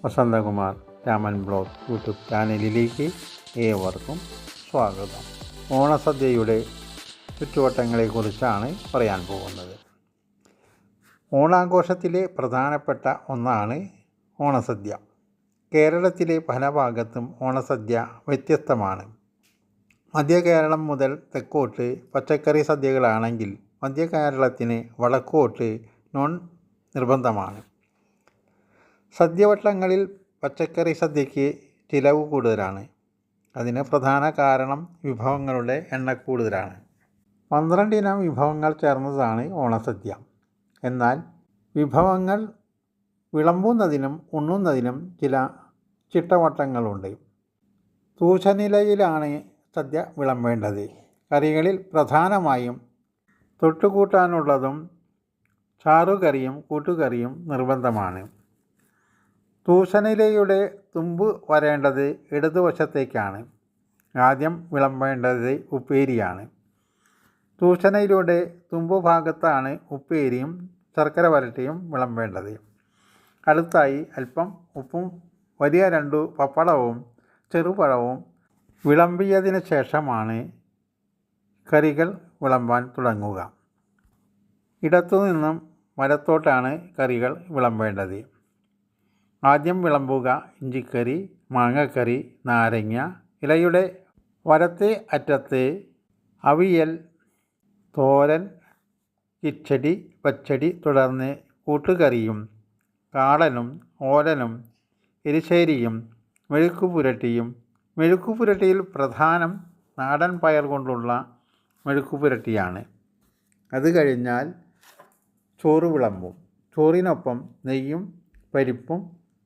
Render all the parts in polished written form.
Vasanthakumar Raman blog YouTube ചാനലിലേക്ക് ഏവർക്കും സ്വാഗതം. ഓണസദ്യയുടെ ചുറ്റുവട്ടങ്ങളെക്കുറിച്ചാണ് പറയാൻ പോകുന്നത്. ഓണാഘോഷത്തിലെ പ്രധാനപ്പെട്ട ഒന്നാണ് ഓണസദ്യ. കേരളത്തിലെ പല ഭാഗത്തും ഓണസദ്യ വ്യത്യസ്തമാണ്. മധ്യ കേരളം മുതൽ തെക്കോട്ട് പച്ചക്കറി സദ്യകളാണെങ്കിൽ മധ്യ കേരളത്തിന് വടക്കോട്ട് നോൺ നിർബന്ധമാണ്. സദ്യവട്ടങ്ങളിൽ പച്ചക്കറി സദ്യയ്ക്ക് ചിലവ് കൂടുതലാണ്. അതിന് പ്രധാന കാരണം വിഭവങ്ങളുടെ എണ്ണക്കൂടുതലാണ്. 12 ഇനം വിഭവങ്ങൾ ചേർന്നതാണ് ഓണസദ്യ. എന്നാൽ വിഭവങ്ങൾ വിളമ്പുന്നതിനും ഉണ്ണുന്നതിനും ചില ചിട്ടവട്ടങ്ങളുണ്ട്. തൂശനിലയിലാണ് സദ്യ വിളമ്പേണ്ടത്. കറികളിൽ പ്രധാനമായും തൊട്ടുകൂട്ടാനുള്ളതും ചാറുകറിയും കൂട്ടുകറിയും നിർബന്ധമാണ്. തൂശനിലയുടെ തുമ്പ് വരേണ്ടത് ഇടതുവശത്തേക്കാണ്. ആദ്യം വിളമ്പേണ്ടത് ഉപ്പേരിയാണ്. തൂശനിലയുടെ തുമ്പ് ഭാഗത്താണ് ഉപ്പേരിയും ശർക്കര വരട്ടിയും വിളമ്പേണ്ടത്. അടുത്തായി അല്പം ഉപ്പും വലിയ 2 പപ്പടവും ചെറുപഴവും വിളമ്പിയതിന് ശേഷമാണ് കറികൾ വിളമ്പാൻ തുടങ്ങുക. ഇടത്തുനിന്നും വലത്തോട്ടാണ് കറികൾ വിളമ്പേണ്ടത്. ആദ്യം വിളമ്പുക ഇഞ്ചിക്കറി, മാങ്ങക്കറി, നാരങ്ങ. ഇലയുടെ വലത്തേ അറ്റത്ത് അവിയൽ, തോരൻ, കിച്ചടി, പച്ചടി, തുടർന്ന് കൂട്ടുകറിയും കാളനും ഓലനും എരിശ്ശേരിയും മെഴുക്കുപുരട്ടിയും. മെഴുക്കുപുരട്ടിയിൽ പ്രധാനം നാടൻ പയർ കൊണ്ടുള്ള മെഴുക്കുപുരട്ടിയാണ്. അത് കഴിഞ്ഞാൽ ചോറ് വിളമ്പും. ചോറിനൊപ്പം നെയ്യും പരിപ്പും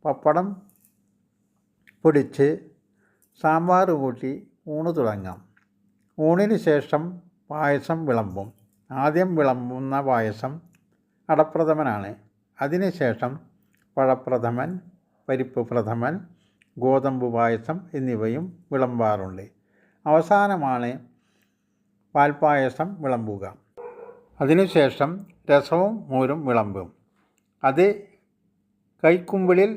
പപ്പടം പൊടിച്ച് സാമ്പാർ കൂട്ടി ഊണ് തുടങ്ങാം. ഊണിന് ശേഷം പായസം വിളമ്പും. ആദ്യം വിളമ്പുന്ന പായസം അടപ്രഥമനാണ്. അതിനുശേഷം പഴപ്രഥമൻ, പരിപ്പ് പ്രഥമൻ, ഗോതമ്പ് പായസം എന്നിവയും വിളമ്പാറുണ്ട്. അവസാനമാണ് പാൽപ്പായസം വിളമ്പുക. അതിനുശേഷം രസവും മോരും വിളമ്പും. അത് കൈക്കുമ്പിളിൽ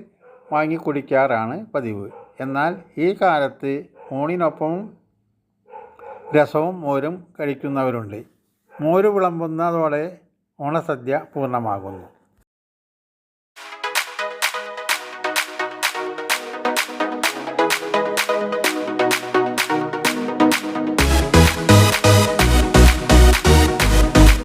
വാങ്ങി കുടിക്കാറാണ് പതിവ്. എന്നാൽ ഈ കാലത്ത് ഊണിനൊപ്പവും രസവും മോരും കഴിക്കുന്നവരുണ്ട്. മോര് വിളമ്പുന്നതോടെ ഓണസദ്യ പൂർണ്ണമാകുന്നു.